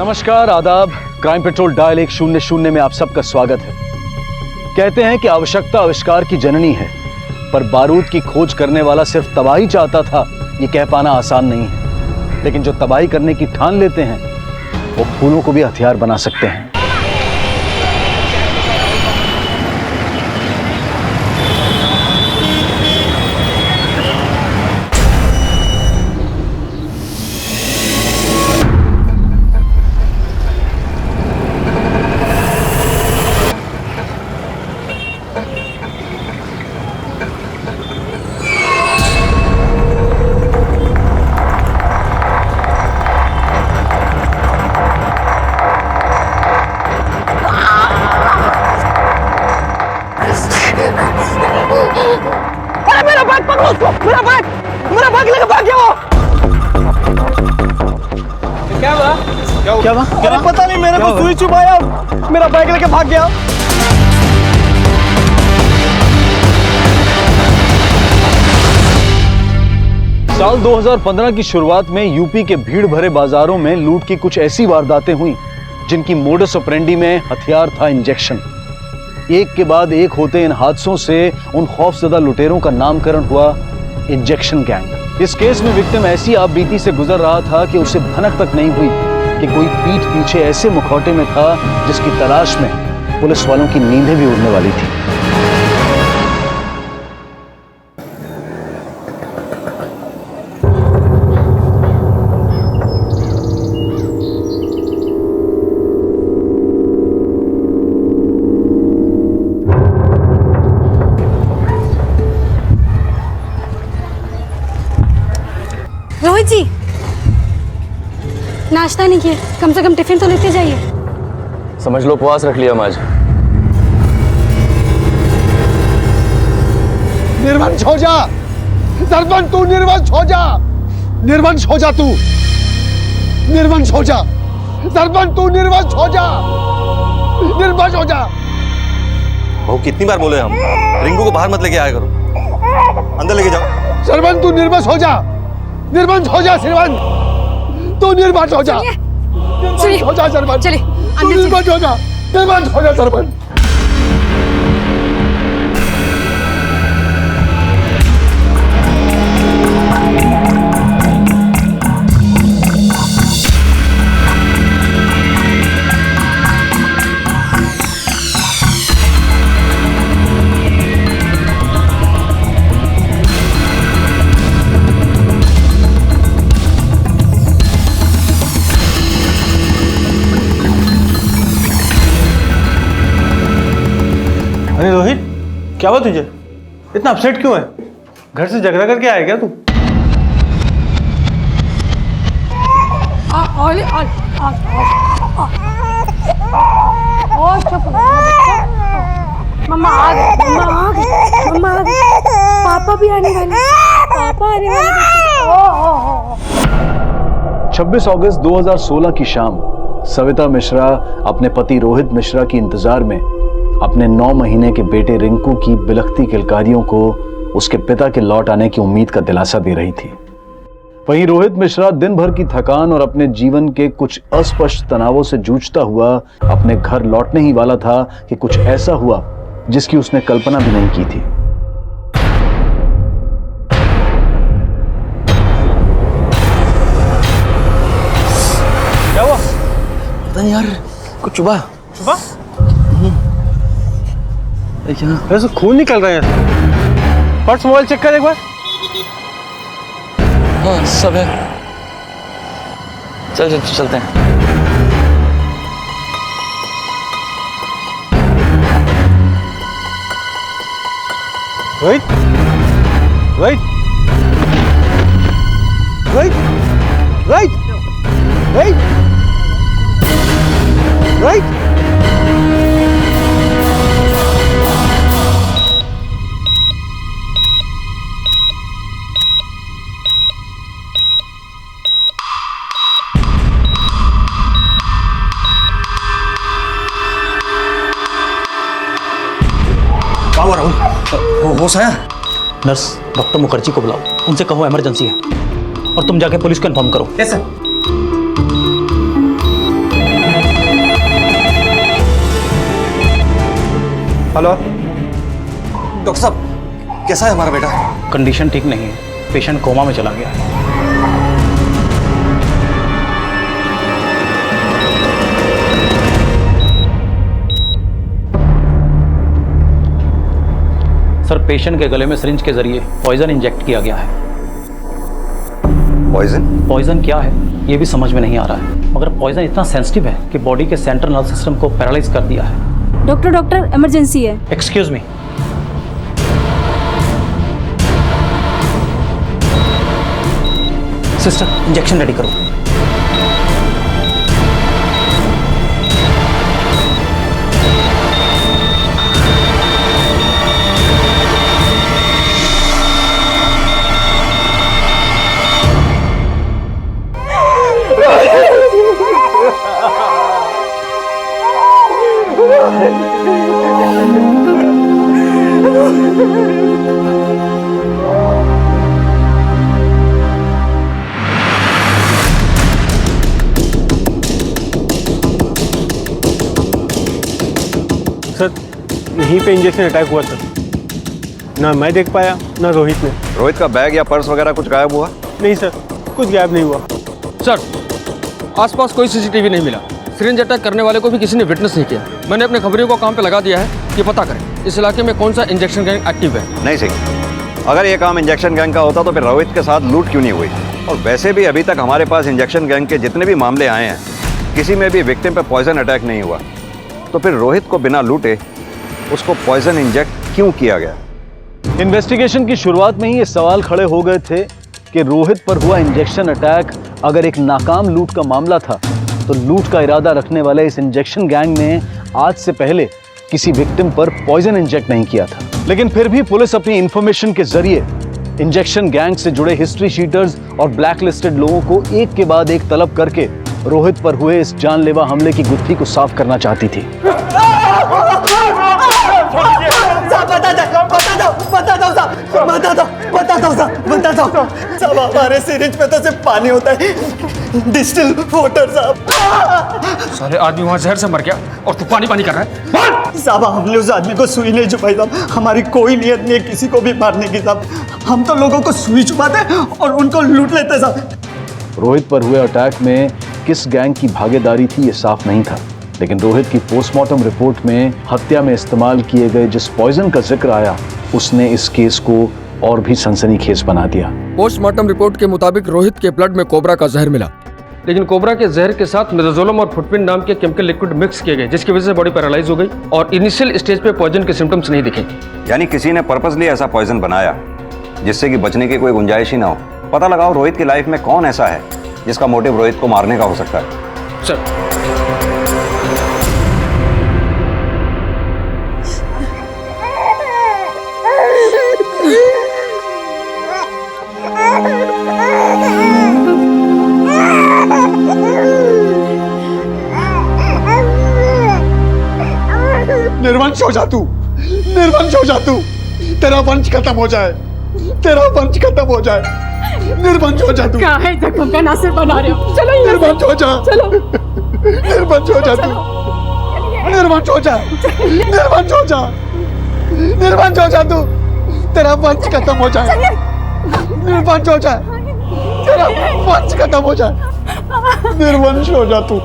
नमस्कार, आदाब। Crime petrol dial 100 में आप सबका स्वागत है। कहते हैं कि आवश्यकता आविष्कार की जननी है, पर बारूद की खोज करने वाला सिर्फ तबाही चाहता था, ये कह पाना आसान नहीं है। लेकिन जो तबाही करने की ठान लेते हैं, वो फूलों को भी हथियार बना सकते हैं। मेरा बैग लेके भाग गया वो। क्या हुआ? पता नहीं, मेरे को सुई चुभाया, मेरा बैग लेके भाग गया। साल 2015 की शुरुआत में यूपी के भीड़ भरे बाजारों में लूट की कुछ ऐसी वारदातें हुई जिनकी मोडस ऑपरेंडी में हथियार था इंजेक्शन। एक के बाद एक होते इन हादसों से उन खौफजदा लुटेरों का नामकरण हुआ इंजेक्शन गैंग। इस केस में विक्टिम ऐसी आपबीती से गुजर रहा था कि उसे भनक तक नहीं हुई कि कोई पीठ पीछे ऐसे मुखौटे में था जिसकी तलाश में पुलिस वालों की नींदें भी उड़ने वाली थी। रोहित जी, नाश्ता नहीं किया, कम से कम टिफिन तो लेते जाइए। समझ लो उपवास रख लिया हम आज। निर्वंश हो जा सरपंच, तू निर्वंश हो जा, निर्वंश हो जा, तू निर्वंश हो जा सरपंच, तू निर्वंश हो जा, निर्वंश हो जा। बहू कितनी बार बोले हम, रिंकू को बाहर मत लेके आया करो, अंदर लेके जाओ। सरपंच, तू निर्वंश हो जा, निर्वंश हो जा सरपंच, तू निर्वंश हो जा, निर्वंश हो जा सरपंच, चलिए तू निर्वंश हो जा, निर्वंश हो जा सरपंच। अरे रोहित, क्या हुआ तुझे? इतना अपसेट क्यों है? घर से झगड़ा करके आया क्या तू? मम्मा आ गए, मम्मा आ गए, मम्मा आ गए, पापा भी आने वाले, पापा आने वाले। 26 अगस्त 2016 की शाम सविता मिश्रा अपने पति रोहित मिश्रा की इंतजार में अपने 9 महीने के बेटे रिंकू की बिलखती किलकारियों को उसके पिता के लौट आने की उम्मीद का दिलासा दे रही थी। वहीं रोहित मिश्रा दिन भर की थकान और अपने जीवन के कुछ अस्पष्ट तनावों से जूझता हुआ अपने घर लौटने ही वाला था कि कुछ ऐसा हुआ जिसकी उसने कल्पना भी नहीं की थी। क्या हुआ? पता नहीं यार, कुछ चुभा। चुभा? ऐसे खून निकल रहे हैं। पर्स मोबाइल चेक कर एक बार। हाँ सब है, चल चलते हैं। रोहित, रोहित, रोहित, रोहित, रोहित, रोहित। हुआ राहुल? होश आया? नर्स डॉक्टर मुखर्जी को बुलाओ, उनसे कहो इमरजेंसी है, और तुम जाके पुलिस को इन्फॉर्म करो। कैसे? हेलो। डॉक्टर साहब कैसा है हमारा बेटा? कंडीशन ठीक नहीं है, पेशेंट कोमा में चला गया है। सर, पेशेंट के गले में सिरिंज के जरिए पॉइजन इंजेक्ट किया गया है। पॉइजन क्या है ये भी समझ में नहीं आ रहा है, मगर पॉइजन इतना सेंसिटिव है कि बॉडी के सेंट्रल नर्व सिस्टम को पैरालाइज कर दिया है। डॉक्टर इमरजेंसी है। Excuse me. Sister, injection ready करो। सर, यहीं पे इंजेक्शन अटैक हुआ सर। ना मैं देख पाया ना रोहित ने। रोहित का बैग या पर्स वगैरह कुछ गायब हुआ? नहीं सर, कुछ गायब नहीं हुआ। सर, आसपास कोई सीसीटीवी नहीं मिला। सिरिंज अटैक करने वाले को भी किसी ने विटनेस नहीं किया। मैंने अपने खबरियों को काम पे लगा दिया है कि पता करें इस इलाके में कौन सा इंजेक्शन गैंग एक्टिव है। नहीं सही, अगर ये काम इंजेक्शन गैंग का होता तो फिर रोहित के साथ लूट क्यों नहीं हुई? और वैसे भी अभी तक हमारे पास इंजेक्शन गैंग के जितने भी मामले आए हैं, किसी में भी विक्टिम पे पॉइजन अटैक नहीं हुआ। तो फिर रोहित को बिना लूटे उसको पॉइजन इंजेक्ट क्यों किया गया? इन्वेस्टिगेशन की शुरुआत में ही ये सवाल खड़े हो गए थे कि रोहित पर हुआ इंजेक्शन अटैक अगर एक नाकाम लूट का मामला था, तो लूट का इरादा रखने वाले इस इंजेक्शन गैंग ने आज से पहले किसी विक्टिम पर पॉइजन इंजेक्ट नहीं किया था। लेकिन फिर भी पुलिस अपनी इंफॉर्मेशन के जरिए इंजेक्शन गैंग से जुड़े हिस्ट्री शीटर्स और ब्लैक लिस्टेड लोगों को एक के बाद एक तलब करके रोहित पर हुए इस जानलेवा हमले की गुत्थी को साफ करना चाहती थी। साहब, हमारे सिरिंज में तो सिर्फ पानी होता है, डिस्टिल वाटर साहब। सारे आदमी वहाँ जहर से मर गया और तू पानी पानी कर रहा है। साहब, हमने उस आदमी को सुई नहीं छुपाई साहब। हमारी कोई नियत नहीं है किसी को भी मारने की साहब। हम तो लोगों को सुई छुपाते और उनको लूट लेते साहब। रोहित पर हुए अटैक में किस गैंग की भागीदारी थी ये साफ नहीं था, लेकिन रोहित की पोस्टमार्टम रिपोर्ट में हत्या में इस्तेमाल किए गए जिस पॉइजन का जिक्र आया, उसने इस केस को और भी सनसनीखेज बना दिया। पोस्टमार्टम रिपोर्ट के मुताबिक रोहित के ब्लड में कोबरा का जहर मिला, लेकिन कोबरा के जहर के साथ मिडाजोलम और फुटपिन नाम के केमिकल लिक्विड मिक्स किए गए, जिसकी वजह से बॉडी पैरालाइज हो गई और इनिशियल स्टेज पे पॉइजन के सिम्टम्स नहीं दिखे। यानी किसी ने पर्पसली ऐसा पॉइजन बनाया जिससे कि बचने की कोई गुंजाइश ही ना हो। पता लगाओ रोहित की लाइफ में कौन ऐसा है जिसका मोटिव रोहित को मारने का हो सकता है। सर, निर्वंश हो जा तू, निर्वंश हो जा तू। तेरा वंश खत्म हो जाए, तेरा वंश खत्म हो जाए। निर्वंश हो जा तू। क्या है जख्म का नासिर बना रहे हो? चलो यहाँ से। निर्वंश हो जा, चलो निर्वंश हो जा तू, निर्वंश हो जा, निर्वंश हो जा, निर्वंश हो जा तू। तेरा वंश खत्म हो जाए, निर्वंश हो जाए, तेरा वंश खत्म हो जाए, निर्वंश हो जा तू।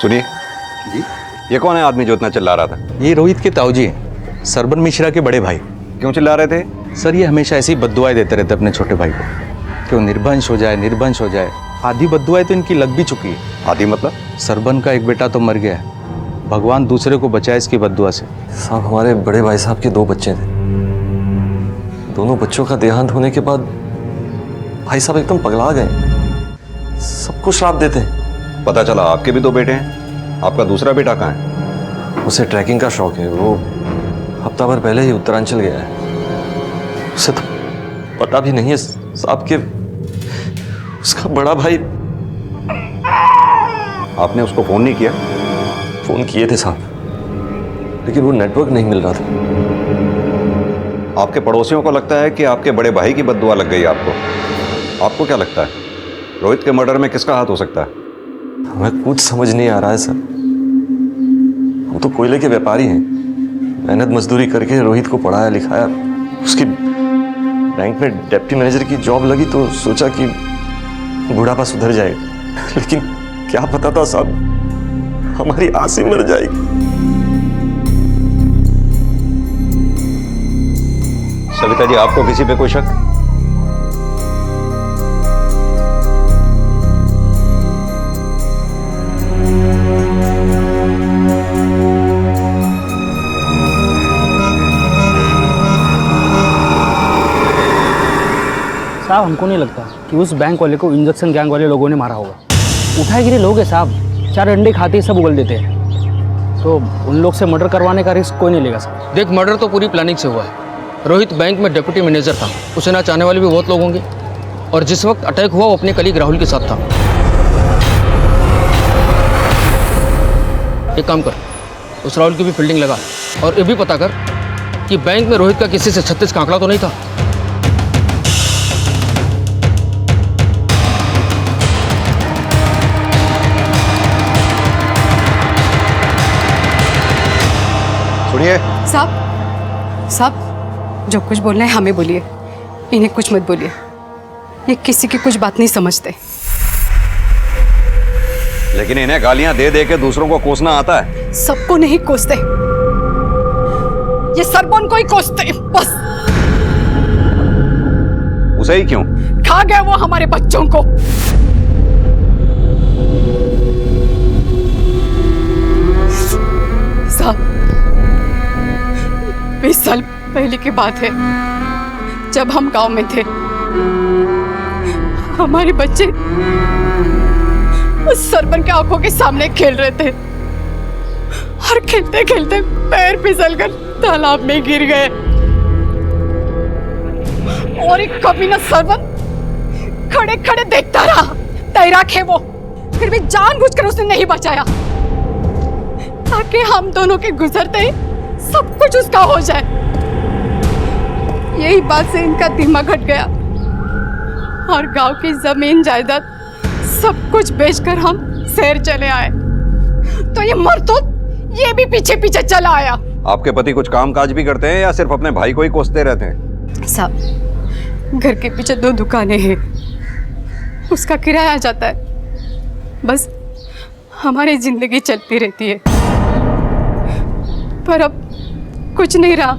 सुनिए जी, ये कौन है आदमी जो इतना चिल्ला रहा था? ये रोहित के ताऊजी हैं, सरबन मिश्रा के बड़े भाई। क्यों चिल्ला रहे थे? सर, ये हमेशा ऐसी बद्दुआएं देते रहते अपने छोटे भाई को कि वो निर्वंश हो जाए, निर्वंश हो जाए। आधी बद्दुआएं तो इनकी लग भी चुकी है। आदि मतलब? सरबन का एक बेटा तो मर गया है, भगवान दूसरे को बचाए इसकी बद्दुआ से। साहब, हमारे बड़े भाई साहब के 2 बच्चे थे। दोनों बच्चों का देहांत होने के बाद भाई साहब एकदम पगला गए, सबको श्राप देते हैं। पता चला आपके भी 2 बेटे हैं। आपका दूसरा बेटा कहाँ है? उसे ट्रैकिंग का शौक है, वो हफ्ता भर पहले ही उत्तरांचल गया है। उसे तो पता भी नहीं है साहब के उसका बड़ा भाई। आपने उसको फोन नहीं किया? फोन किए थे साहब, लेकिन वो नेटवर्क नहीं मिल रहा था। आपके पड़ोसियों को लगता है कि आपके बड़े भाई की बद्दुआ लग गई आपको। आपको क्या लगता है रोहित के मर्डर में किसका हाथ हो सकता है? हमें कुछ समझ नहीं आ रहा है सर। हम तो कोयले के व्यापारी हैं। मेहनत मजदूरी करके रोहित को पढ़ाया लिखाया, उसकी बैंक में डिप्टी मैनेजर की जॉब लगी तो सोचा कि बुढ़ापा सुधर जाएगा, लेकिन क्या पता था साहब, हमारी आस ही मर जाएगी। सविता जी, आपको किसी पे कोई शक? साहब हमको नहीं लगता कि उस बैंक वाले को इंजेक्शन गैंग वाले लोगों ने मारा होगा। उठाए गिरे लोग हैं साहब, 4 अंडे खाते ही सब उगल देते हैं, तो उन लोग से मर्डर करवाने का रिस्क कोई नहीं लेगा साहब। देख, मर्डर तो पूरी प्लानिंग से हुआ है। रोहित बैंक में डिप्टी मैनेजर था, उसे ना चाहने वाले भी बहुत लोग होंगे, और जिस वक्त अटैक हुआ वो अपने कलीग राहुल के साथ था। एक काम कर, उस राहुल की भी फील्डिंग लगा और ये भी पता कर कि बैंक में रोहित का किसी से 36 का आंकड़ा तो नहीं था। सुनिए साहब, जो कुछ बोलना है हमें बोलिए, इन्हें कुछ मत बोलिए। ये किसी की कुछ बात नहीं समझते। लेकिन इन्हें गालियां दे दे के दूसरों को कोसना आता है। सबको नहीं कोसते, ये सरबन को ही कोसते बस। उसे ही क्यों? खा गया वो हमारे बच्चों को। साहब, 20 साल पहले की बात है, जब हम गांव में थे, हमारे बच्चे उस सरपंच के आंखों के सामने खेल रहे थे और खेलते खेलते पैर फिसलकर तालाब में गिर गए, और एक कमीना सरपंच खड़े खड़े देखता रहा। तैराक है वो, फिर भी जानबूझकर उसने नहीं बचाया ताकि हम दोनों के गुजरते ही सब कुछ उसका हो जाए। यही बात से इनका दिमाग हट गया और गांव की जमीन जायदाद सब कुछ बेचकर हम शहर चले आए। तो ये मरतूत ये भी पीछे पीछे चला आया। आपके पति कुछ काम काज भी करते हैं या सिर्फ अपने भाई को ही कोसते रहते हैं? साहब, घर के पीछे 2 दुकानें हैं, उसका किराया जाता है, बस हमारी जिंदगी चलती रहती है। पर अब कुछ नहीं रहा,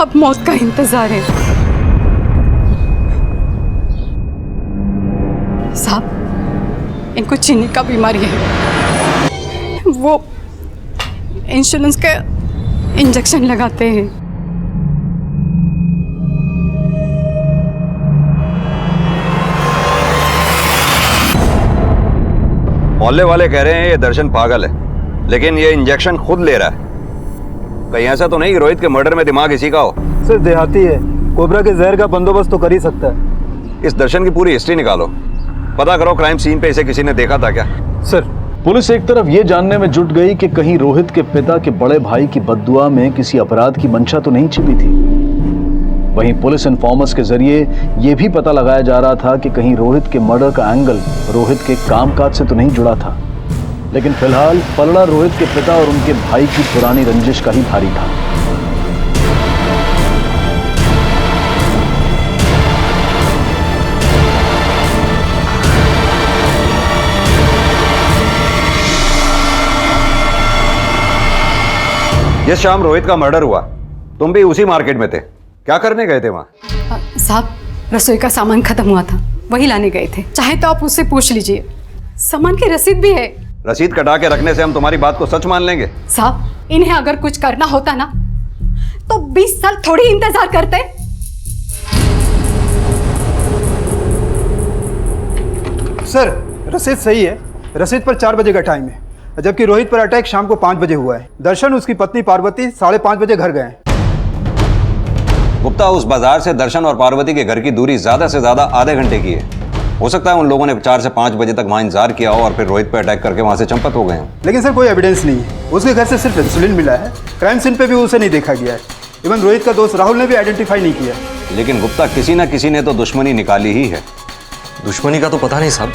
अब मौत का इंतजार है। साहब, इनको चीनी का बीमारी है, वो इंश्योरेंस का इंजेक्शन लगाते हैं। मोहल्ले वाले कह रहे हैं ये दर्शन पागल है, लेकिन ये इंजेक्शन खुद ले रहा है। कहीं ऐसा तो नहीं कि रोहित के मर्डर में दिमाग इसी का हो? सिर्फ देहाती है, कोबरा के जहर का बंदोबस्त तो कर ही सकता है। इस दर्शन की पूरी हिस्ट्री निकालो, पता करो क्राइम सीन पे इसे किसी ने देखा था क्या। सर, पुलिस एक तरफ ये जानने में जुट गई कि कहीं रोहित के पिता के बड़े भाई की बद्दुआ में किसी अपराध की मंशा तो नहीं छिपी थी। वहीं पुलिस इन्फॉर्मर्स के जरिए ये भी पता लगाया जा रहा था कि कहीं रोहित के मर्डर का एंगल रोहित के कामकाज से तो नहीं जुड़ा था। लेकिन फिलहाल पलड़ा रोहित के पिता और उनके भाई की पुरानी रंजिश का ही भारी था। जिस शाम रोहित का मर्डर हुआ, तुम भी उसी मार्केट में थे, क्या करने गए थे वहां? साहब, रसोई का सामान खत्म हुआ था, वही लाने गए थे। चाहे तो आप उससे पूछ लीजिए, सामान की रसीद भी है। रसीद कटा के रखने से हम तुम्हारी बात को सच मान लेंगे? साहब, इन्हें अगर कुछ करना होता ना तो 20 साल थोड़ी इंतजार करते। सर, रसीद सही है, रसीद पर 4 बजे का टाइम है, जबकि रोहित पर अटैक शाम को 5 बजे हुआ है। दर्शन उसकी पत्नी पार्वती 5:30 बजे घर गए। गुप्ता, उस बाजार से दर्शन और पार्वती के घर की दूरी ज्यादा से ज्यादा आधे घंटे की है। हो सकता है उन लोगों ने 4 से 5 बजे तक वहां इंतजार किया हो और फिर रोहित पर अटैक करके वहां से चंपत हो गए हैं। लेकिन सर, कोई एविडेंस नहीं है। उसके घर से सिर्फ इंसुलिन मिला है, क्राइम सीन पे भी उसे नहीं देखा गया है। इवन रोहित का दोस्त राहुल ने भी आइडेंटिफाई नहीं किया। लेकिन गुप्ता, किसी ना किसी ने तो दुश्मनी निकाली ही है। दुश्मनी का तो पता नहीं साहब,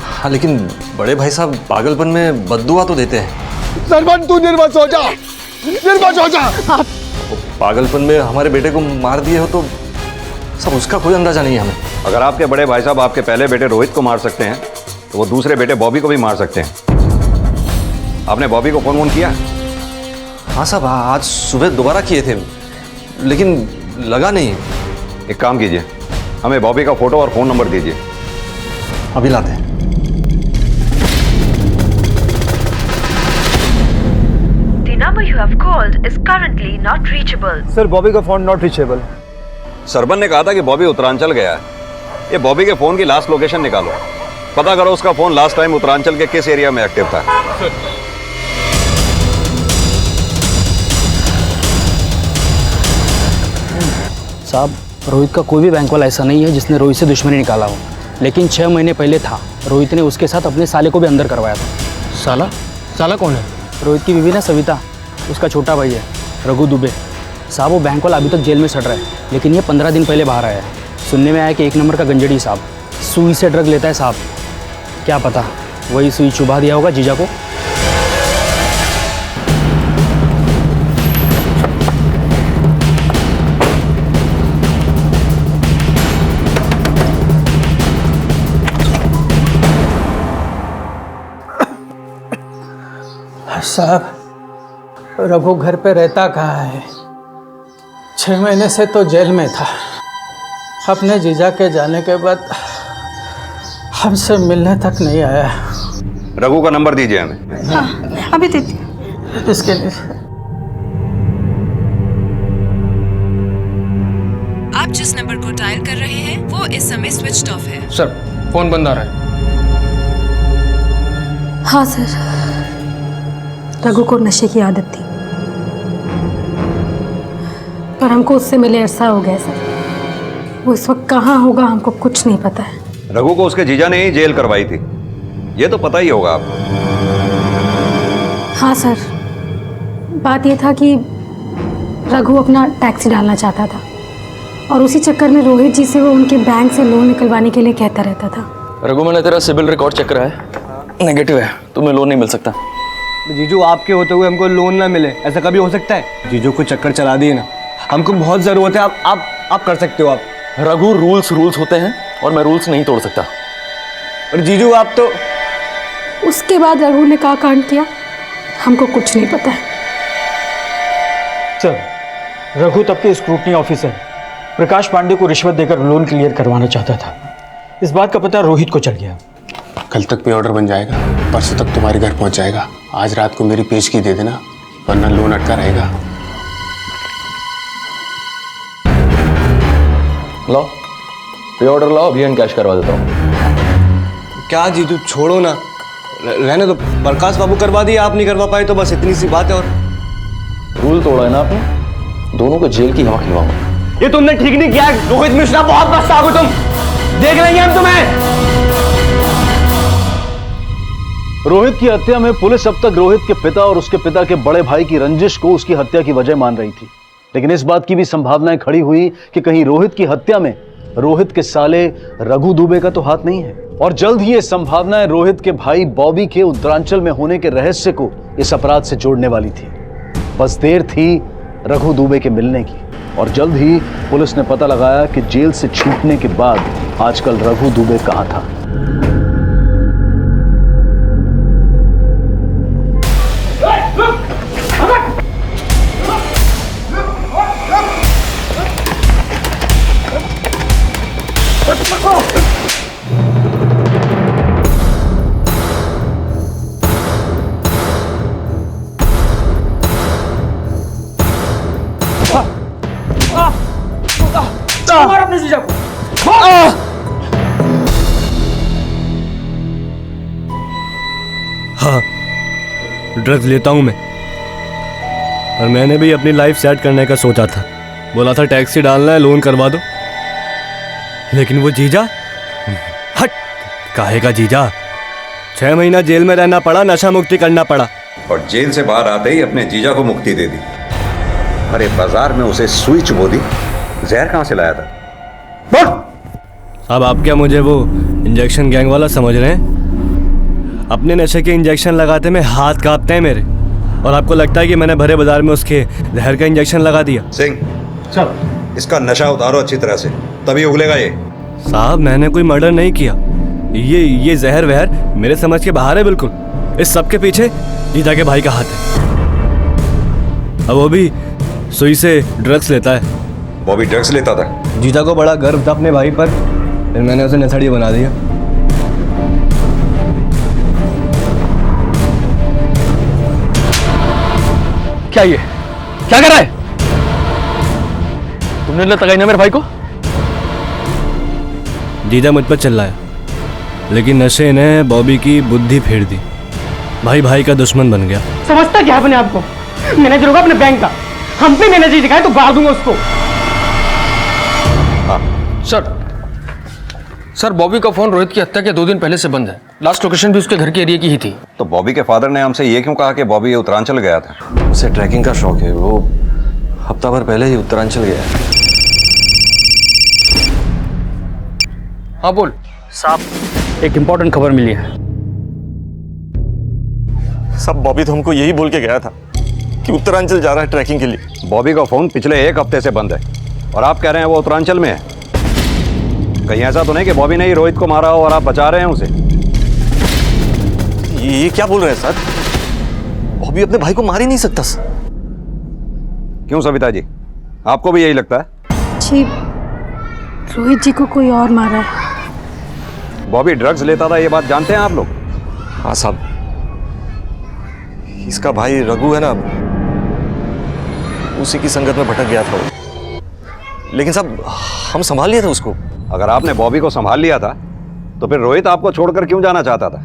हाँ, लेकिन बड़े भाई साहब पागलपन में बद्दुआ तो देते हैं। सरपंच तू निर्वंश हो जा, निर्वंश हो जा। पागलपन में हमारे बेटे को मार दिए हो तो सब उसका कोई अंदाजा नहीं है हमें। अगर आपके बड़े भाई साहब आपके पहले बेटे रोहित को मार सकते हैं तो वो दूसरे बेटे बॉबी को भी मार सकते हैं। आपने बॉबी को फोन किया? हाँ साहब, आज सुबह दोबारा किए थे लेकिन लगा नहीं। एक काम कीजिए, हमें बॉबी का फोटो और फोन नंबर दीजिए। अभी लाते हैं। The number you have called is currently not reachable. Sir Bobby का फोन नॉट रीचेबल। सरबन ने कहा था कि बॉबी उत्तरांचल गया है। ये बॉबी के फोन की लास्ट लोकेशन निकालो, पता करो उसका फोन लास्ट टाइम उत्तरांचल के किस एरिया में एक्टिव था। साहब, रोहित का कोई भी बैंक वाला ऐसा नहीं है जिसने रोहित से दुश्मनी निकाला हो, लेकिन 6 महीने पहले था। रोहित ने उसके साथ अपने साले को भी अंदर करवाया था। साला? साला कौन है? रोहित की बीवी ना सविता, उसका छोटा भाई है रघु दुबे। साहब वो बैंक वाला अभी तक जेल में सड़ रहा है, लेकिन ये 15 दिन पहले बाहर आया है। सुनने में आया कि 1 नंबर का गंजड़ी साहब, सुई से ड्रग लेता है साहब। क्या पता वही सुई चुभा दिया होगा जीजा को। साहब, रघु घर पे रहता कहाँ है? 6 महीने से तो जेल में था। अपने जीजा के जाने के बाद हमसे मिलने तक नहीं आया। रघु का नंबर दीजिए हमें। हाँ, अभी देती। इसके लिए आप जिस नंबर को डायल कर रहे हैं वो इस समय स्विच्ड ऑफ है। सर, फोन बंद आ रहा है। हाँ सर, रघु को नशे की आदत थी, पर हमको उससे मिले अरसा हो गया सर। वो इस वक्त कहाँ होगा हमको कुछ नहीं पता है। रघु को उसके जीजा ने ही जेल करवाई थी, ये तो पता ही होगा आपको। हाँ सर, बात ये था कि रघु अपना टैक्सी डालना चाहता था और उसी चक्कर में रोहित जी से वो उनके बैंक से लोन निकलवाने के लिए कहता रहता था। रघु, मैंने तेरा सिबिल रिकॉर्ड चेक करा है, नेगेटिव है, तुम्हें लोन नहीं मिल सकता। जीजू, आपके होते हुए हमको लोन ना मिले, ऐसा कभी हो सकता है? जीजू को चक्कर चला दिए ना, हमको बहुत जरूरत है। आप कर सकते हो। आप रघु, रूल्स होते हैं और मैं रूल्स नहीं तोड़ सकता। और जीजू आप तो उसके बाद रघु ने क्या कांड किया हमको कुछ नहीं पता है। सर, रघु तब के स्क्रूटनी ऑफिसर प्रकाश पांडे को रिश्वत देकर लोन क्लियर करवाना चाहता था। इस बात का पता रोहित को चल गया। कल तक पे ऑर्डर बन जाएगा, परसों तक तुम्हारे घर पहुंच जाएगा। आज रात को मेरी पेशगी दे देना, वरना लोन अटका रहेगा। लाओ, पे ऑर्डर लाओ, अभी कैश करवा देता हूँ। क्या जीजू, छोड़ो ना, रहने दो। प्रकाश बाबू करवा दिए, आप नहीं करवा पाए तो बस इतनी सी बात है। और रूल तोड़ा है ना आपने, दोनों को जेल की हवा खिलवाऊंगा। ये तुमने ठीक नहीं किया। रोहित मिश्रा, बहुत पछता हो तुम, देख रही हैं हम तुम्हें। रोहित की हत्या में पुलिस अब तक रोहित के पिता और उसके पिता के बड़े भाई की रंजिश को उसकी हत्या की वजह मान रही थी, लेकिन इस बात की भी संभावनाएं खड़ी हुई कि कहीं रोहित की हत्या में रोहित के साले रघु दुबे का तो हाथ नहीं है। और जल्द ही ये संभावनाएं रोहित के भाई बॉबी के उत्तरांचल में होने के रहस्य को इस अपराध से जोड़ने वाली थी। बस देर थी रघु दुबे के मिलने की, और जल्द ही पुलिस ने पता लगाया कि जेल से छूटने के बाद आजकल रघु दुबे कहां था। अपने जीजा को। हाँ, ड्रग्स लेता हूं मैं, और मैंने भी अपनी लाइफ सेट करने का सोचा था। बोला था टैक्सी डालना है, लोन करवा दो, लेकिन वो जीजा, हट, काहे का जीजा। 6 महीना जेल में रहना पड़ा, नशा मुक्ति करना पड़ा, और जेल से बाहर आते ही अपने जीजा को मुक्ति दे दी। अरे बाजार में उसे सुई चुभो दी, जहर कहां से लाया था? अब आप क्या मुझे वो इंजेक्शन गैंग वाला समझ रहे हैं? अपने नशे के इंजेक्शन लगाते में हाथ कांपते हैं मेरे। और आपको लगता है कि मैंने भरे बाजार में उसके जहर का इंजेक्शन लगा दिया? सिंह, इसका नशा उतारो अच्छी तरह से, तभी उगलेगा ये। साहब मैंने कोई मर्डर नहीं किया। ये जहर वहर मेरे समझ के बाहर है बिल्कुल। इस सब के पीछे जीजा के भाई का हाथ है। अब वो भी सुई से ड्रग्स लेता है। वो भी ड्रग्स लेता था? जीजा को बड़ा गर्व था अपने भाई पर, फिर मैंने उसे नशेड़ी बना दिया। क्या ये क्या कर रहा है? तुमने लत लगाई ना मेरे भाई को? जीजा मुझ पर चिल्लाया, लेकिन नशे ने बॉबी की बुद्धि फेर दी। भाई भाई का दुश्मन बन गया। समझता क्या अपने आप को? मैनेजर होगा अपने बैंक का, हम पे मैनेजर दिखाए तो बाहर दूंगा उसको। सर बॉबी का फोन रोहित की हत्या के 2 दिन पहले से बंद है। लास्ट लोकेशन भी उसके घर के एरिया की ही थी। तो बॉबी के फादर ने हमसे ये क्यों कहा कि बॉबी उत्तरांचल गया था? उसे ट्रैकिंग का शौक है, वो हफ्ता भर पहले ही उत्तरांचल गया है। हाँ बोल। साहब एक इम्पोर्टेंट खबर मिली है। सब बॉबी तो हमको यही बोल के गया था कि उत्तरांचल जा रहा है ट्रैकिंग के लिए। बॉबी का फोन पिछले 1 हफ्ते से बंद है और आप कह रहे हैं वो उत्तरांचल में है। कहीं ऐसा तो नहीं कि बॉबी ने ही रोहित को मारा हो और आप बचा रहे हैं उसे? ये क्या बोल रहे हैं सर? बॉबी अपने भाई को मार ही नहीं सकता सर। क्यों सविता जी, आपको भी यही लगता है? जी, रोहित जी को कोई और मारा है। बॉबी ड्रग्स लेता था, ये बात जानते हैं आप लोग? हाँ साहब, इसका भाई रघु है ना, उसी की संगत में भटक गया था वो। लेकिन साहब हम संभाल लिया था उसको। अगर आपने बॉबी को संभाल लिया था तो फिर रोहित आपको छोड़कर क्यों जाना चाहता था?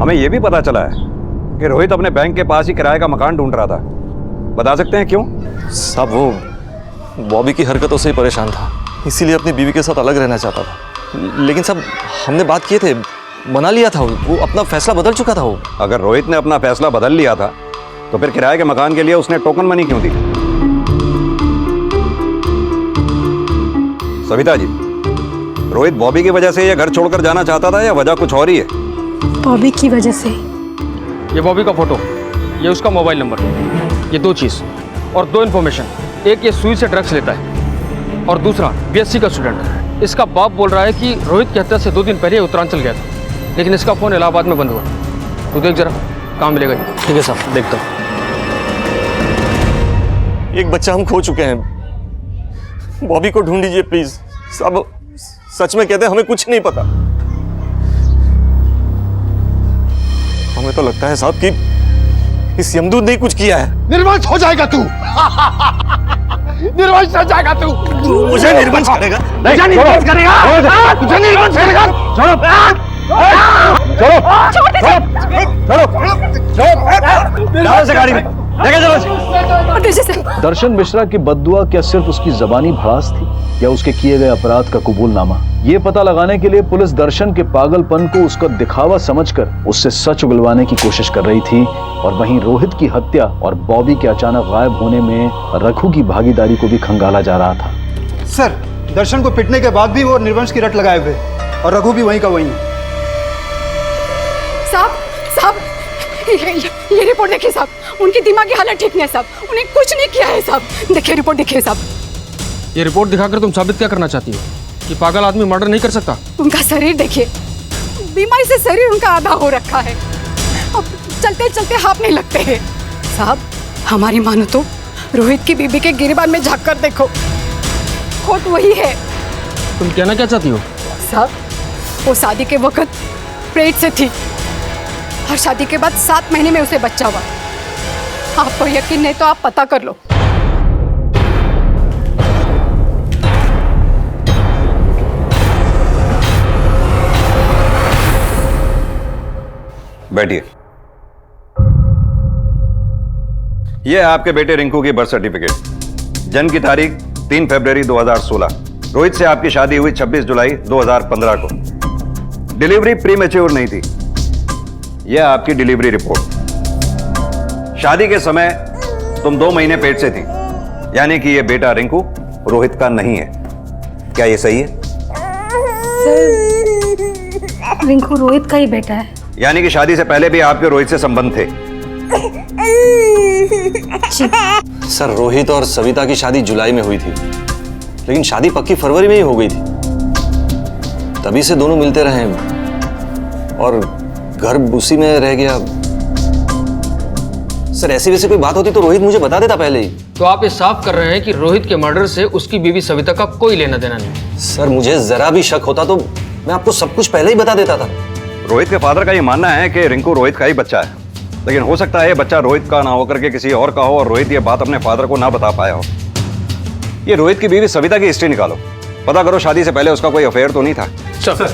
हमें यह भी पता चला है कि रोहित अपने बैंक के पास ही किराए का मकान ढूंढ रहा था। बता सकते हैं क्यों? साहब वो बॉबी की हरकतों से ही परेशान था, इसीलिए अपनी बीवी के साथ अलग रहना चाहता था। लेकिन साहब हमने बात किए थे, मना लिया था, वो अपना फैसला बदल चुका था। वो अगर रोहित ने अपना फैसला बदल लिया था तो फिर किराए के मकान के लिए उसने टोकन मनी क्यों दी? सविता जी, रोहित बॉबी की वजह से ये घर छोड़कर जाना चाहता था या वजह कुछ और ही है? बॉबी की वजह से। ये बॉबी का फोटो, ये उसका मोबाइल नंबर, ये 2 चीज़ और 2 इन्फॉर्मेशन। एक ये सुई से ड्रग्स लेता है और दूसरा बीएससी का स्टूडेंट। इसका बाप बोल रहा है कि रोहित की हत्या से 2 दिन पहले उत्तरांचल गया था, लेकिन इसका फ़ोन इलाहाबाद में बंद हुआ। तो देख जरा, कहाँ मिलेगा ये? ठीक है साहब, देखता हूँ। एक बच्चा हम खो चुके हैं, बॉबी को ढूंढ लीजिए प्लीज। सब सच में कहते हैं हमें कुछ नहीं पता। हमें तो लगता है साहब कि इस यमदूत ने कुछ किया है। निर्वंश हो जाएगा तू। निर्वंश हो जाएगा तू। मुझे निर्वंश करेगा? मुझे निर्वंश करेगा? मुझे निर्वंश करेगा? छोड़ो से गाड़ी में लेके चलो। दर्शन मिश्रा की बद्दुआ क्या सिर्फ उसकी जबानी भड़ास थी या उसके किए गए अपराध का कबूलनामा? ये पता लगाने के लिए पुलिस दर्शन के पागलपन को उसका दिखावा समझकर उससे सच उगलवाने की कोशिश कर रही थी, और वहीं रोहित की हत्या और बॉबी के अचानक गायब होने में रघु की भागीदारी को भी खंगाला जा रहा था। सर, दर्शन को पिटने के बाद भी वो निर्वंश की रट लगाए हुए, और रघु भी वहीं का वहीं है। साहब, ये रिपोर्ट देखिए साहब, उनकी दिमागी हालत ठीक नहीं है साहब, उन्हें कुछ नहीं किया है साहब। देखिए रिपोर्ट देखिए साहब। ये रिपोर्ट दिखाकर तुम साबित क्या करना चाहती हो? कि पागल आदमी मर्डर नहीं कर सकता? उनका शरीर देखिए, बीमारी से शरीर उनका आधा हो रखा है, अब चलते चलते हाथ नहीं लगते हैं साहब। हमारी मानो तो रोहित की बीबी के गिरबान में झाँक कर देखो, खोट वही है। तुम कहना क्या चाहती हो? साहब वो शादी के वक्त पेट से थी और शादी के बाद 7 महीने में उसे बच्चा हुआ। आपको यकीन नहीं तो आप पता कर लो। बैठिए। यह है आपके बेटे रिंकू की बर्थ सर्टिफिकेट। जन्म की तारीख 3 फरवरी 2016। रोहित से आपकी शादी हुई 26 जुलाई 2015 को। डिलीवरी प्रीमेच्योर नहीं थी। यह आपकी डिलीवरी रिपोर्ट। शादी के समय तुम 2 महीने पेट से थी, यानी कि यह बेटा रिंकू रोहित का नहीं है। क्या यह सही है? रिंकू रोहित का ही बेटा है। यानी कि शादी से पहले भी आपके रोहित से संबंध थे? सर रोहित और सविता की शादी जुलाई में हुई थी, लेकिन शादी पक्की फरवरी में ही हो गई थी। तभी से दोनों मिलते रहे और घर उसी में रह गया। सर ऐसी वैसी कोई बात होती तो रोहित मुझे बता देता पहले ही। तो आप ये साफ कर रहे हैं कि रोहित के मर्डर से उसकी बीवी सविता का कोई लेना देना नहीं? सर मुझे जरा भी शक होता तो मैं आपको सब कुछ पहले ही बता देता था। रोहित के फादर का ये मानना है कि रिंकू रोहित का ही बच्चा है, लेकिन हो सकता है ये बच्चा रोहित का ना होकर के किसी और का हो और रोहित ये बात अपने फादर को ना बता पाया हो। ये रोहित की बीवी सविता की हिस्ट्री निकालो, पता करो शादी से पहले उसका कोई अफेयर तो नहीं था। सर,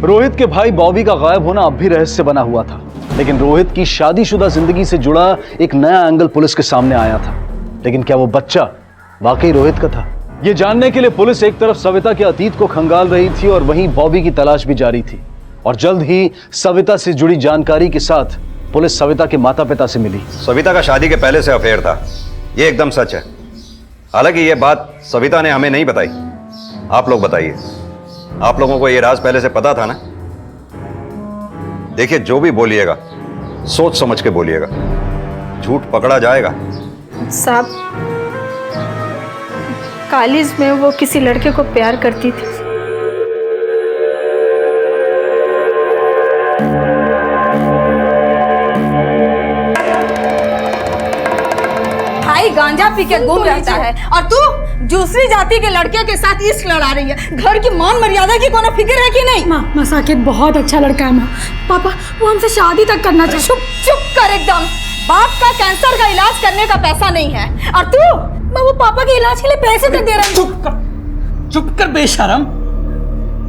रोहित के भाई बॉबी का गायब होना अब भी रहस्य बना हुआ था, लेकिन रोहित की शादीशुदा जिंदगी से जुड़ा एक नया एंगल पुलिस के सामने आया था। लेकिन क्या वो बच्चा वाकई रोहित का था? ये जानने के लिए पुलिस एक तरफ सविता के अतीत को खंगाल रही थी और वहीं बॉबी की तलाश भी जारी थी। और जल्द ही सविता से जुड़ी जानकारी के साथ पुलिस सविता के माता पिता से मिली। सविता का शादी के पहले से अफेयर था, ये एकदम सच है। हालांकि ये बात सविता ने हमें नहीं बताई। आप लोग बताइए, आप लोगों को ये राज पहले से पता था ना? देखिए जो भी बोलिएगा सोच समझ के बोलिएगा, झूठ पकड़ा जाएगा। साहब कॉलेज में वो किसी लड़के को प्यार करती थी। भाई गांजा पी के घूम रहता है और तू दूसरी जाति के लड़के के साथ इश्क लड़ा रही है। घर की मान मर्यादा की कोनो फिक्र है कि नहीं? माँ साकेत बहुत अच्छा लड़का है माँ। पापा वो हमसे शादी तक करना चाहते। चुप कर एकदम। बाप का कैंसर का इलाज करने का पैसा नहीं है और तू मैं वो पापा के इलाज के लिए पैसे तक दे रही हूँ। चुप कर बेशरम,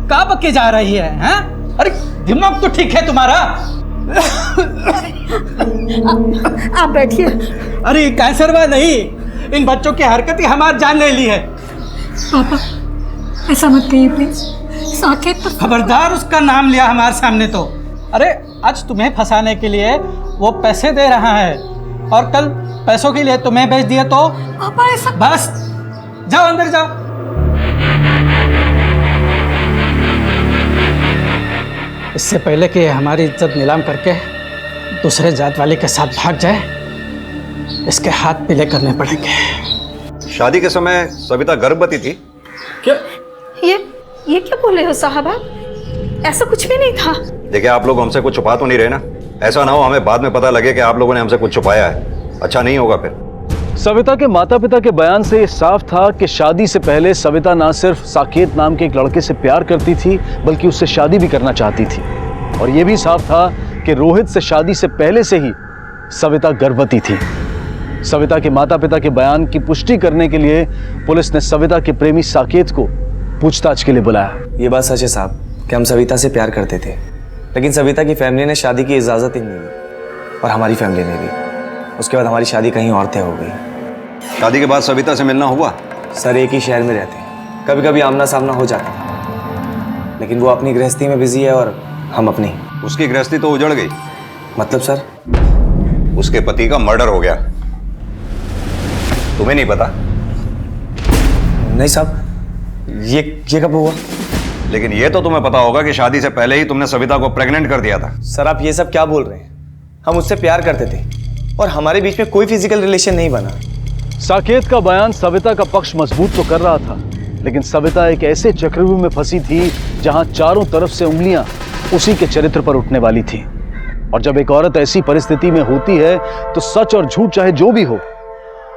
कहाँ बके जा रही है हैं? अरे दिमाग तो ठीक है तुम्हारा? आप बैठिए। अरे कैंसर वा नहीं, इन बच्चों की हरकत ही हमारी जान ले ली है। पापा ऐसा मत कहिए प्लीज। साकेत तो खबरदार उसका नाम लिया हमारे सामने तो। अरे आज तुम्हें फंसाने के लिए वो पैसे दे रहा है और कल पैसों के लिए तुम्हें बेच दिया तो? पापा ऐसा बस जाओ अंदर जाओ। इससे पहले कि हमारी इज्जत नीलाम करके दूसरे जात वाले के साथ भाग जाए, इसके हाथ पीले करने पड़ेंगे। शादी के समय सविता गर्भवती थी क्या? ये क्या बोले हो साहब आप? ऐसा कुछ भी नहीं था। देखिए आप लोग हमसे कुछ छुपा तो नहीं रहे ना? ऐसा ना हो हमें बाद में पता लगे कि आप लोगों ने हमसे कुछ छुपाया है, अच्छा नहीं होगा फिर। सविता के माता पिता के बयान से साफ था कि शादी से पहले सविता ना सिर्फ साकेत नाम के एक लड़के से प्यार करती थी बल्कि उससे शादी भी करना चाहती थी। और यह भी साफ था कि रोहित से शादी से पहले से ही सविता गर्भवती थी। सविता के माता पिता के बयान की पुष्टि करने के लिए पुलिस ने सविता के प्रेमी साकेत को पूछताछ के लिए बुलाया। ये बात सच है साहब कि हम सविता से प्यार करते थे, लेकिन सविता की फैमिली ने शादी की इजाज़त ही नहीं दी और हमारी फैमिली ने भी। उसके बाद हमारी शादी कहीं और तय हो गई। शादी के बाद सविता से मिलना हुआ? सर एक ही शहर में रहते हैं, कभी कभी आमना सामना हो जाता है, लेकिन वो अपनी गृहस्थी में बिजी है और हम अपनी। उसकी गृहस्थी तो उजड़ गई। मतलब सर? उसके पति का मर्डर हो गया। तुम्हें नहीं पता? नहीं साहब, ये कब हुआ? लेकिन ये तो तुम्हें पता होगा कि शादी से पहले ही तुमने सविता को प्रेग्नेंट कर दिया था। सर आप ये सब क्या बोल रहे हैं? हम उससे प्यार करते थे और हमारे बीच में कोई फिजिकल रिलेशन नहीं बना। साकेत का बयान सविता का पक्ष मजबूत तो कर रहा था, लेकिन सविता एक ऐसे चक्रव्यूह में फंसी थी जहां चारों तरफ से उंगलियां उसी के चरित्र पर उठने वाली थी। और जब एक औरत ऐसी परिस्थिति में होती है तो सच और झूठ चाहे जो भी हो,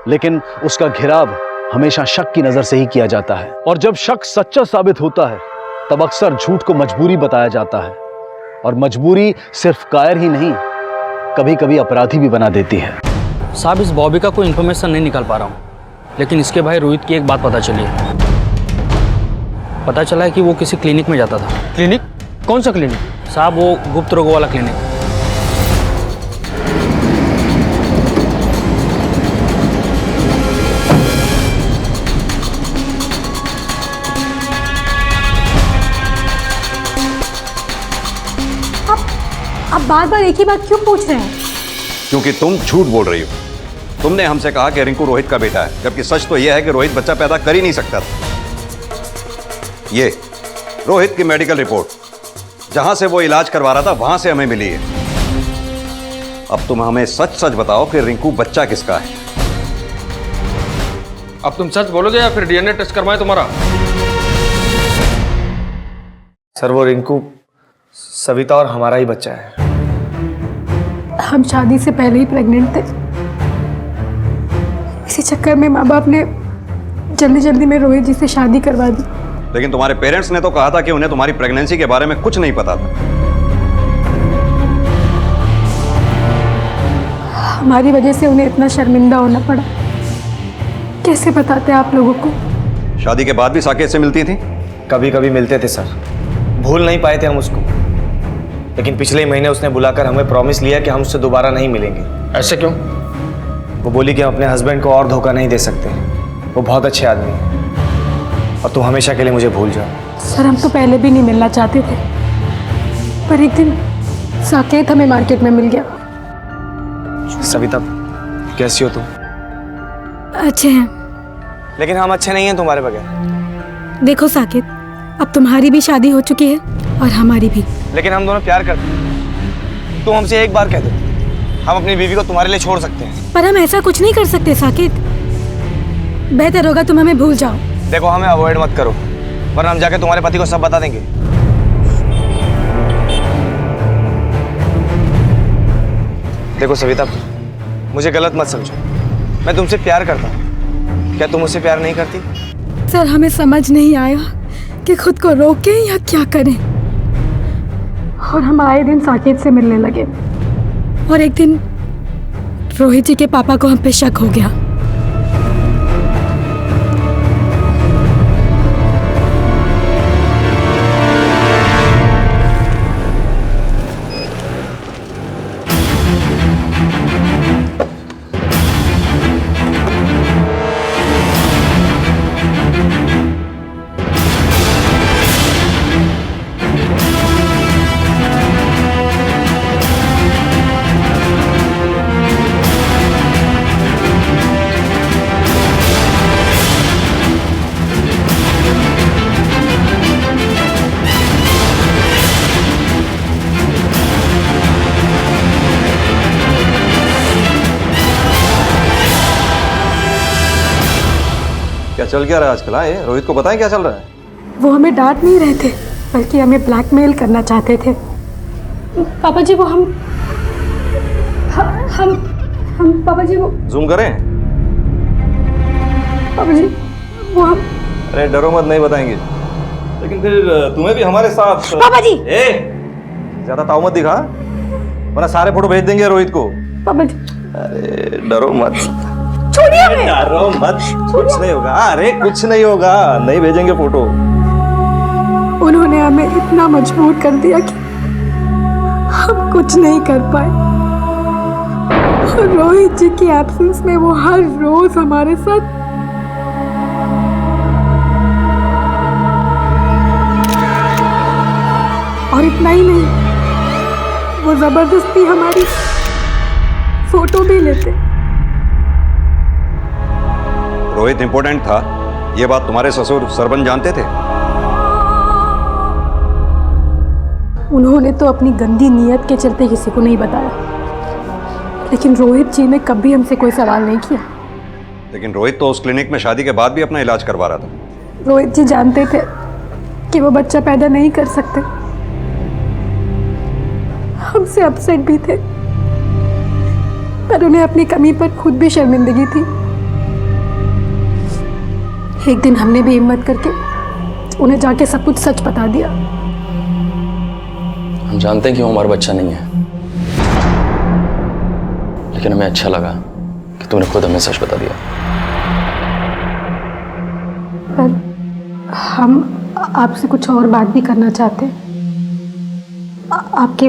लेकिन उसका घेराव हमेशा शक की नजर से ही किया जाता है। और जब शक सच्चा साबित होता है तब अक्सर झूठ को मजबूरी बताया जाता है, और मजबूरी सिर्फ कायर ही नहीं, कभी कभी अपराधी भी बना देती है। साहब इस बॉबी का कोई इन्फॉर्मेशन नहीं निकाल पा रहा हूँ, लेकिन इसके भाई रोहित की एक बात पता चली है। पता चला है कि वो किसी क्लिनिक में जाता था। क्लिनिक? कौन सा क्लिनिक? साहब वो गुप्त रोगों वाला क्लिनिक। आप बार बार एक ही बात क्यों पूछ रहे हैं? क्योंकि तुम झूठ बोल रही हो। तुमने हमसे कहा कि रिंकू रोहित का बेटा है, जबकि सच तो यह है कि रोहित बच्चा पैदा कर ही नहीं सकता था। रोहित की मेडिकल रिपोर्ट, जहां से वो इलाज करवा रहा था वहां से हमें मिली है। अब तुम हमें सच सच बताओ कि रिंकू बच्चा किसका है। अब तुम सच बोलोगे या फिर डीएनए टेस्ट करवाएं तुम्हारा? सर वो रिंकू सविता और हमारा ही बच्चा है। हम शादी से पहले ही प्रेग्नेंट थे। इसी चक्कर में माँ बाप ने जल्दी जल्दी में रोहित जी से शादी करवा दी। लेकिन तुम्हारे पेरेंट्स ने तो कहा था कि उन्हें तुम्हारी प्रेगनेंसी के बारे में कुछ नहीं पता था। हमारी वजह से उन्हें इतना शर्मिंदा होना पड़ा। कैसे बताते आप लोगों को? शादी के बाद भी साकेत से मिलती थी? कभी कभी मिलते थे सर, भूल नहीं पाए थे हम उसको। लेकिन पिछले महीने उसने बुलाकर हमें प्रॉमिस लिया कि हम उससे दोबारा नहीं मिलेंगे। ऐसे क्यों? वो बोली कि हम अपने हस्बैंड को और धोखा नहीं दे सकते, वो बहुत अच्छे आदमी हैं और तुम हमेशा के लिए मुझे भूल जाओ। सर हम तो पहले भी नहीं मिलना चाहते थे, पर एक दिन साकेत हमें मार्केट में मिल गया। सविता कैसी हो तुम? अच्छे हैं। लेकिन हम अच्छे नहीं हैं तुम्हारे बगैर। देखो साकेत, अब तुम्हारी भी शादी हो चुकी है और हमारी भी। लेकिन हम दोनों प्यार करते हैं। तुम हमसे एक बार कह दो, हम अपनी बीवी को तुम्हारे लिए छोड़ सकते हैं। पर हम ऐसा कुछ नहीं कर सकते साकेत। बेहतर होगा तुम हमें भूल जाओ। देखो हमें अवॉइड मत करो, वरना हम जाके तुम्हारे पति को सब बता देंगे। देखो सविता, मुझे गलत मत समझो, मैं तुमसे प्यार करता हूँ। क्या तुम मुझसे प्यार नहीं करती? सर हमें समझ नहीं आया कि खुद को रोकें या क्या करें, और हम आए दिन साकेत से मिलने लगे। और एक दिन रोहित जी के पापा को हम पे शक हो गया। क्या चल क्या रहा है आजकल? ये रोहित को बताएं क्या चल रहा है? वो हमें डांट नहीं रहे थे, बल्कि हमें ब्लैकमेल करना चाहते थे। पापा जी वो हम पापा जी वो जूम करें? पापा जी वो हम। अरे डरो मत, नहीं बताएंगे। लेकिन फिर तुम्हें भी हमारे साथ। पापा जी ज्यादा ताव मत दिखा, वरना सारे फोटो भेज देंगे रोहित को। पापा जी अरे डरो मत, छोड़िए हमें। डरो मत, कुछ नहीं होगा। अरे कुछ नहीं होगा, नहीं भेजेंगे फोटो। उन्होंने हमें इतना मजबूर कर दिया कि हम कुछ नहीं कर पाए। और रोहित जी की एब्सेंस में वो हर रोज हमारे साथ और इतना ही नहीं, वो जबरदस्ती हमारी फोटो भी लेते। रोहित इंपॉर्टेंट था, ये बात तुम्हारे ससुर सरपंच जानते थे? उन्होंने तो अपनी गंदी नीयत के चलते किसी को नहीं बताया, लेकिन रोहित जी ने कभी हमसे कोई सवाल नहीं किया। लेकिन रोहित तो उस क्लिनिक में शादी के बाद भी अपना इलाज करवा रहा था। रोहित जी जानते थे कि वो बच्चा पैदा नहीं कर सकते। हमसे अपसेट भी थे, पर उन्हें अपनी कमी पर खुद भी शर्मिंदगी थी। एक दिन हमने भी हिम्मत करके उन्हें जाके सब कुछ सच बता दिया। हम जानते हैं कि वो हमारा बच्चा नहीं है, लेकिन हमें अच्छा लगा कि तुमने खुद हमें सच बता दिया। पर हम आपसे कुछ और बात भी करना चाहते हैं, आपके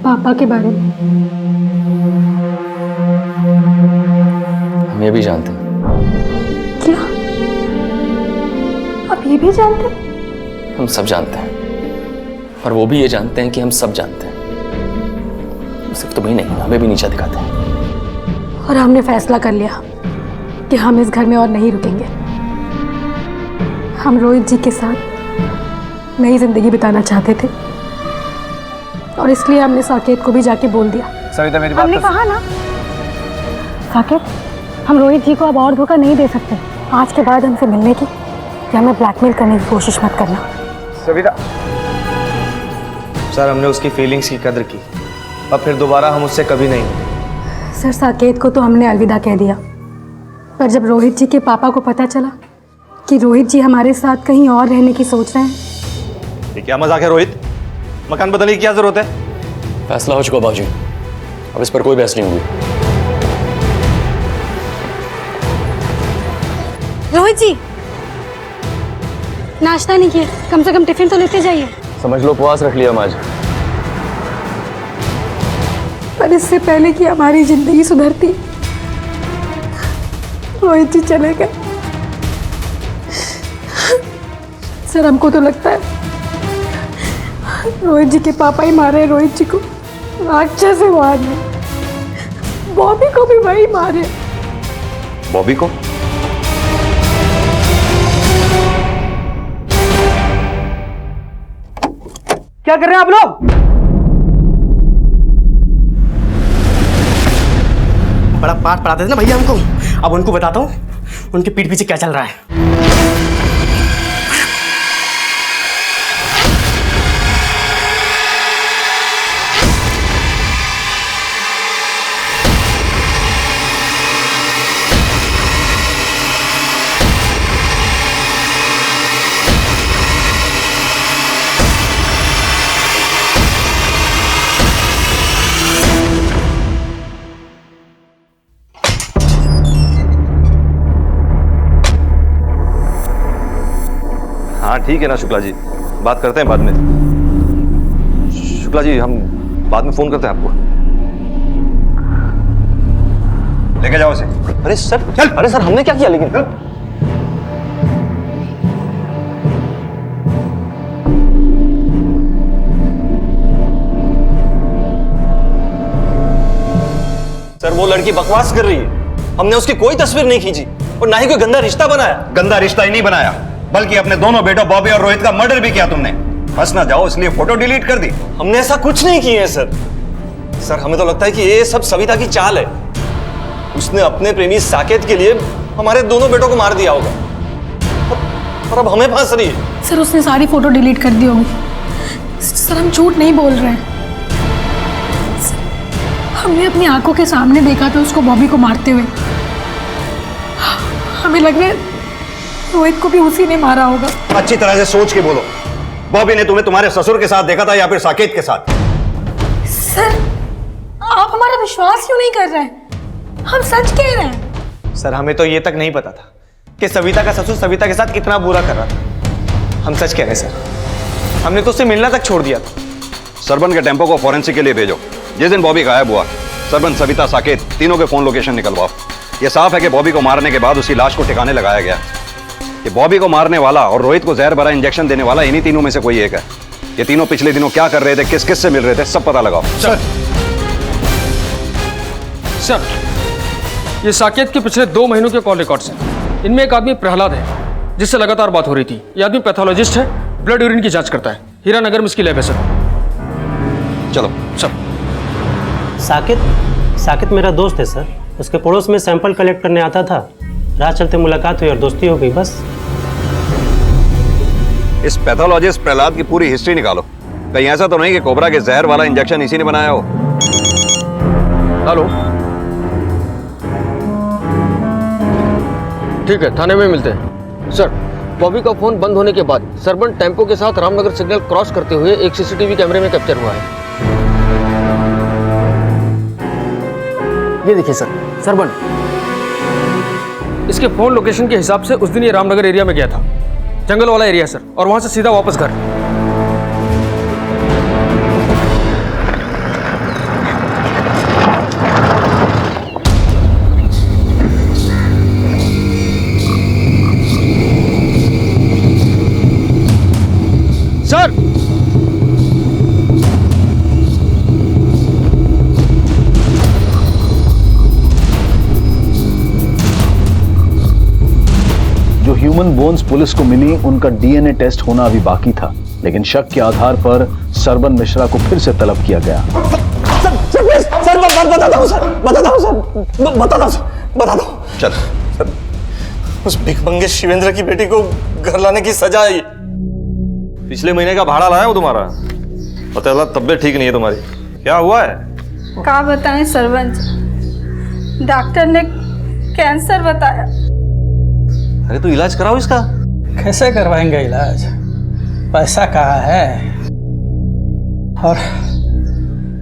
पापा के बारे में। हम ये भी जानते हैं। क्या आप ये भी जानते हैं? हम सब जानते हैं, और वो भी ये जानते हैं कि हम सब जानते हैं। सिर्फ तुम्हें नहीं, हमें भी नीचा दिखाते हैं। और हमने फैसला कर लिया कि हम इस घर में और नहीं रुकेंगे। हम रोहित जी के साथ नई जिंदगी बिताना चाहते थे और इसलिए हमने साकेत को भी जाके बोल दिया। सविता मेरी बात हमने कहा ना साकेत, हम रोहित जी को अब और धोखा नहीं दे सकते। आज के बाद हमसे मिलने की या हमें ब्लैकमेल करने की कोशिश मत करना। सविता सर, हमने उसकी फीलिंग्स की कदर की, अब फिर दोबारा हम उससे कभी नहीं। सर साकेत को तो हमने अलविदा कह दिया, पर जब रोहित जी के पापा को पता चला कि रोहित जी हमारे साथ कहीं और रहने की सोच रहे हैं। ये क्या मजाक है रोहित? मकान बदलने की क्या जरूरत है? फैसला हो चुका बाबूजी, अब इस पर कोई बहस नहीं होगी। रोहित जी, नाश्ता नहीं किया, कम से कम टिफिन तो लेते जाइए। समझ लो उपवास रख लिया हम आज। पर इससे पहले कि हमारी जिंदगी सुधरती, रोहित जी चले गए। सर हमको तो लगता है रोहित जी के पापा ही मारे रोहित जी को, राक्षस से मारे। बॉबी को भी वही मारे। बॉबी को? क्या कर रहे हैं आप लोग? बड़ा पाठ पढ़ाते थे ना भैया हमको, अब उनको बताता हूँ उनके पीठ पीछे क्या चल रहा है। हाँ ठीक है ना शुक्ला जी, बात करते हैं बाद में। शुक्ला जी हम बाद में फोन करते हैं आपको। लेके जाओ इसे। अरे सर चल। अरे सर हमने क्या किया लेकिन? सर वो लड़की बकवास कर रही है, हमने उसकी कोई तस्वीर नहीं खींची और ना ही कोई गंदा रिश्ता बनाया। गंदा रिश्ता ही नहीं बनाया, बल्कि अपने दोनों बेटों बॉबी और रोहित का मर्डर भी किया तुमने। फंस ना जाओ इसलिए फोटो डिलीट कर दी। हमने ऐसा कुछ नहीं किया है सर। सर हमें तो लगता है कि ये सब सविता की चाल है। उसने अपने प्रेमी साकेत के लिए हमारे दोनों बेटों को मार दिया होगा और अब हमें फंस रही है। सर उसने सारी फोटो डिलीट कर दी होगी। सर हम झूठ नहीं बोल रहे हैं। हमने अपनी आंखों के सामने देखा था उसको बॉबी को मारते हुए। हमें लग रहा है रोहित को भी उसी ने मारा होगा। अच्छी तरह से सोच के बोलो, बॉबी ने तुम्हें तुम्हारे ससुर के साथ देखा था या फिर साकेत के साथ? सर आप हमारा विश्वास क्यों नहीं कर रहे हैं? हम सच कह रहे हैं। सर हमें तो ये तक नहीं पता था कि सविता का ससुर सविता के साथ इतना बुरा कर रहा था। हम सच कह रहे हैं सर, हमने तो उससे मिलना तक छोड़ दिया था। सरबन के टेम्पो को फॉरेंसिक के लिए भेजो। जिस दिन बॉबी गायब हुआ, सरबन, सविता, साकेत तीनों के फोन लोकेशन निकलवाओ। यह साफ है कि बॉबी को मारने के बाद उसकी लाश को ठिकाने लगाया गया। ये बॉबी को मारने वाला और रोहित को जहर भरा इंजेक्शन देने वाला इन्हीं तीनों में से कोई एक है। ये तीनों पिछले दिनों क्या कर रहे थे, किस किस से मिल रहे थे, सब पता लगाओ। सर ये साकेत के पिछले 2 महीनों के कॉल रिकॉर्ड्स हैं। इनमें एक आदमी प्रहलाद है जिससे लगातार बात हो रही थी। ये आदमी पैथोलॉजिस्ट है, ब्लड यूरिन की जांच करता है। हीरानगर में इसकी लैब है सर। चलो सब। साकेत मेरा दोस्त है सर, उसके पड़ोस में सैंपल कलेक्ट करने आता था। राह चलते मुलाकात हुई और दोस्ती हो गई, बस। इस पैथोलॉजिस्ट प्रहलाद की पूरी हिस्ट्री निकालो। कहीं ऐसा तो नहीं कि कोबरा के जहर वाला इंजेक्शन इसी ने बनाया हो? हेलो, ठीक है, थाने में मिलते हैं। सर बॉबी का फोन बंद होने के बाद सरबन टेम्पो के साथ रामनगर सिग्नल क्रॉस करते हुए एक सीसीटीवी कैमरे में कैप्चर हुआ है। ये देखिए सर, सरबन। इसके फोन लोकेशन के हिसाब से उस दिन ये रामनगर एरिया में गया था, जंगल वाला एरिया सर, और वहां से सीधा वापस घर। सर जो ह्यूमन बोन्स पुलिस को मिली उनका डीएनए टेस्ट होना अभी बाकी था। लेकिन शक के आधार पर सरबन मिश्रा को फिर से तलब किया गया। सर बताता हूँ सर। चल सर, उस भिखमंगे शिवेंद्र की बेटी को घर लाने की सजा है। पिछले महीने का भाड़ा लाया हूँ तुम्हारा, पता चला तबीयत ठीक नहीं है तुम्हारी। क्या हुआ है? क्या बताएं सरपंच, डॉक्टर ने कैंसर बताया। अरे तो इलाज कराओ इसका। कैसे करवाएंगे इलाज, पैसा कहाँ है, और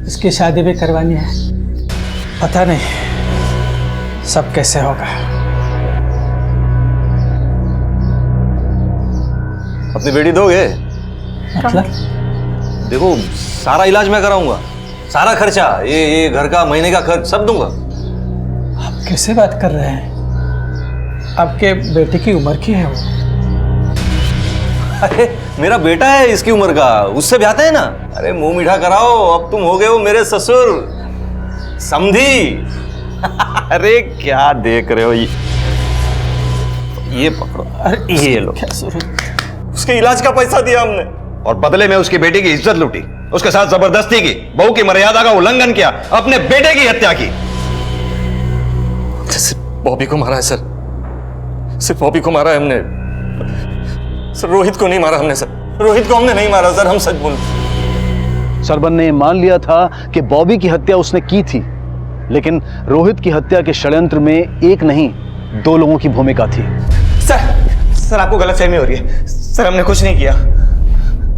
इसकी शादी भी करवानी है। पता नहीं सब कैसे होगा। अपनी बेटी दोगे? मतलब देखो, सारा इलाज मैं कराऊंगा, सारा खर्चा, ये घर का महीने का खर्च सब दूंगा। आप कैसे बात कर रहे हैं? आपके बेटे की उम्र की है वो? अरे मेरा बेटा है इसकी उम्र का, उससे ब्याहते हैं ना। अरे मुंह मीठा कराओ, अब तुम हो गए हो मेरे ससुर समधी। अरे क्या देख रहे हो? ये पकड़ो, अरे ये लो। उसके इलाज का पैसा दिया हमने, और बदले में उसकी बेटी की इज्जत लूटी, उसके साथ जबरदस्ती की, बहू की मर्यादा का उल्लंघन किया, अपने बेटे की हत्या की। सिर्फ बॉबी को मारा है सर, सिर्फ बॉबी को मारा है हमने सर। रोहित को नहीं मारा हमने सर, रोहित को हमने नहीं मारा सर, हम सच बोल। सरबन ने मान लिया था कि बॉबी की हत्या उसने की थी, लेकिन रोहित की हत्या के षड्यंत्र में एक नहीं 2 लोगों की भूमिका थी। सर आपको गलतफहमी हो रही है सर, हमने कुछ नहीं किया।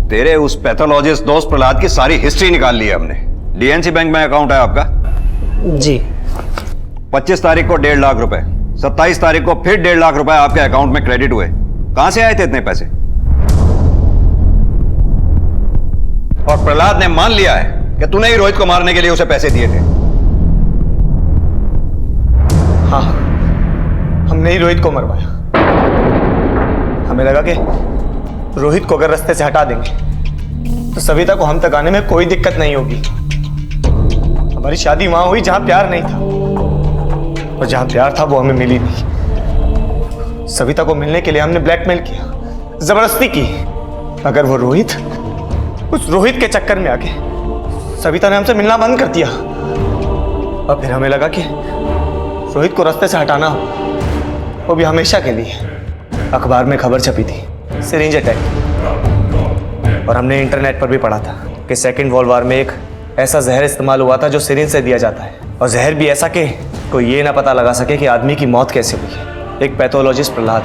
तेरे उस पैथोलॉजिस्ट दोस्त प्रहलाद की सारी हिस्ट्री निकाल ली है हमने। डीएनसी बैंक में अकाउंट है आपका? जी। 25 तारीख को 1.5 लाख रुपए, 27 तारीख को फिर 1.5 लाख रुपए आपके अकाउंट में क्रेडिट हुए। कहां से आए थे इतने पैसे? और प्रहलाद ने मान लिया है कि तूने ही रोहित को मारने के लिए उसे पैसे दिए थे। हाँ, हमने ही रोहित को मरवाया। हमें लगा कि रोहित को अगर रास्ते से हटा देंगे तो सविता को हम तक आने में कोई दिक्कत नहीं होगी। हमारी शादी वहां हुई जहां प्यार नहीं था, और जहां प्यार था वो हमें मिली नहीं। सविता को मिलने के लिए हमने ब्लैकमेल किया, जबरदस्ती की। अगर वो रोहित, उस रोहित के चक्कर में आके सविता ने हमसे मिलना बंद कर दिया, और फिर हमें लगा कि रोहित को रास्ते से हटाना हो, वो भी हमेशा के लिए। अखबार में खबर छपी थी, सिरिंज अटैक, और हमने इंटरनेट पर भी पढ़ा था कि सेकेंड वर्ल्ड वॉर में एक ऐसा जहर इस्तेमाल हुआ था जो सिरिंज से दिया जाता है, और जहर भी ऐसा कि कोई ये ना पता लगा सके कि आदमी की मौत कैसे हुई। एक पैथोलॉजिस्ट प्रहलाद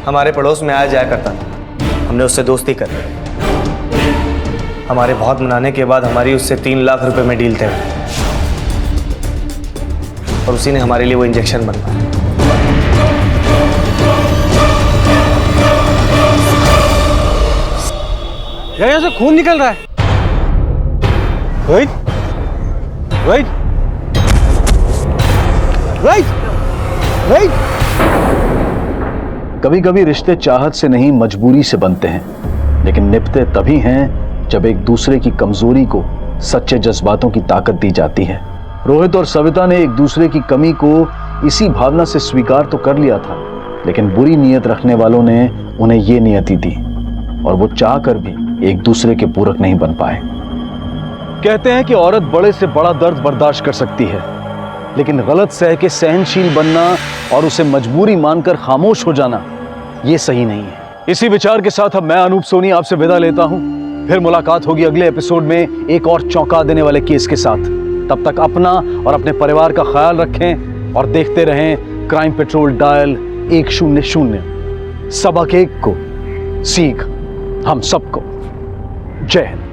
हमारे पड़ोस में आया जाया करता था, हमने उससे दोस्ती कर ली। हमारे बहुत मनाने के बाद हमारी उससे 3 लाख रुपए में डील तय हुई, और उसी ने हमारे लिए वो इंजेक्शन बनवाया। यहाँ से खून निकल रहा है। रोहित, रोहित, रोहित, रोहित। कभी कभी रिश्ते चाहत से नहीं मजबूरी से बनते हैं, लेकिन निभते तभी हैं जब एक दूसरे की कमजोरी को सच्चे जज्बातों की ताकत दी जाती है। रोहित और सविता ने एक दूसरे की कमी को इसी भावना से स्वीकार तो कर लिया था, लेकिन बुरी नीयत रखने वालों ने उन्हें ये नियति दी, और वो चाहकर भी एक दूसरे के पूरक नहीं बन पाए। कहते हैं कि औरत बड़े से बड़ा दर्द बर्दाश्त कर सकती है, लेकिन गलत सह के सहनशील बनना और उसे मजबूरी मानकर खामोश हो जाना, ये सही नहीं है। इसी विचार के साथ अब मैं अनूप सोनी आपसे विदा लेता हूं। फिर मुलाकात होगी अगले एपिसोड में एक और चौंका देने वाले केस के साथ। तब तक अपना और अपने परिवार का ख्याल रखें और देखते रहें क्राइम पेट्रोल डायल 100। सबक एक को सीख हम सबको। जय हिंद।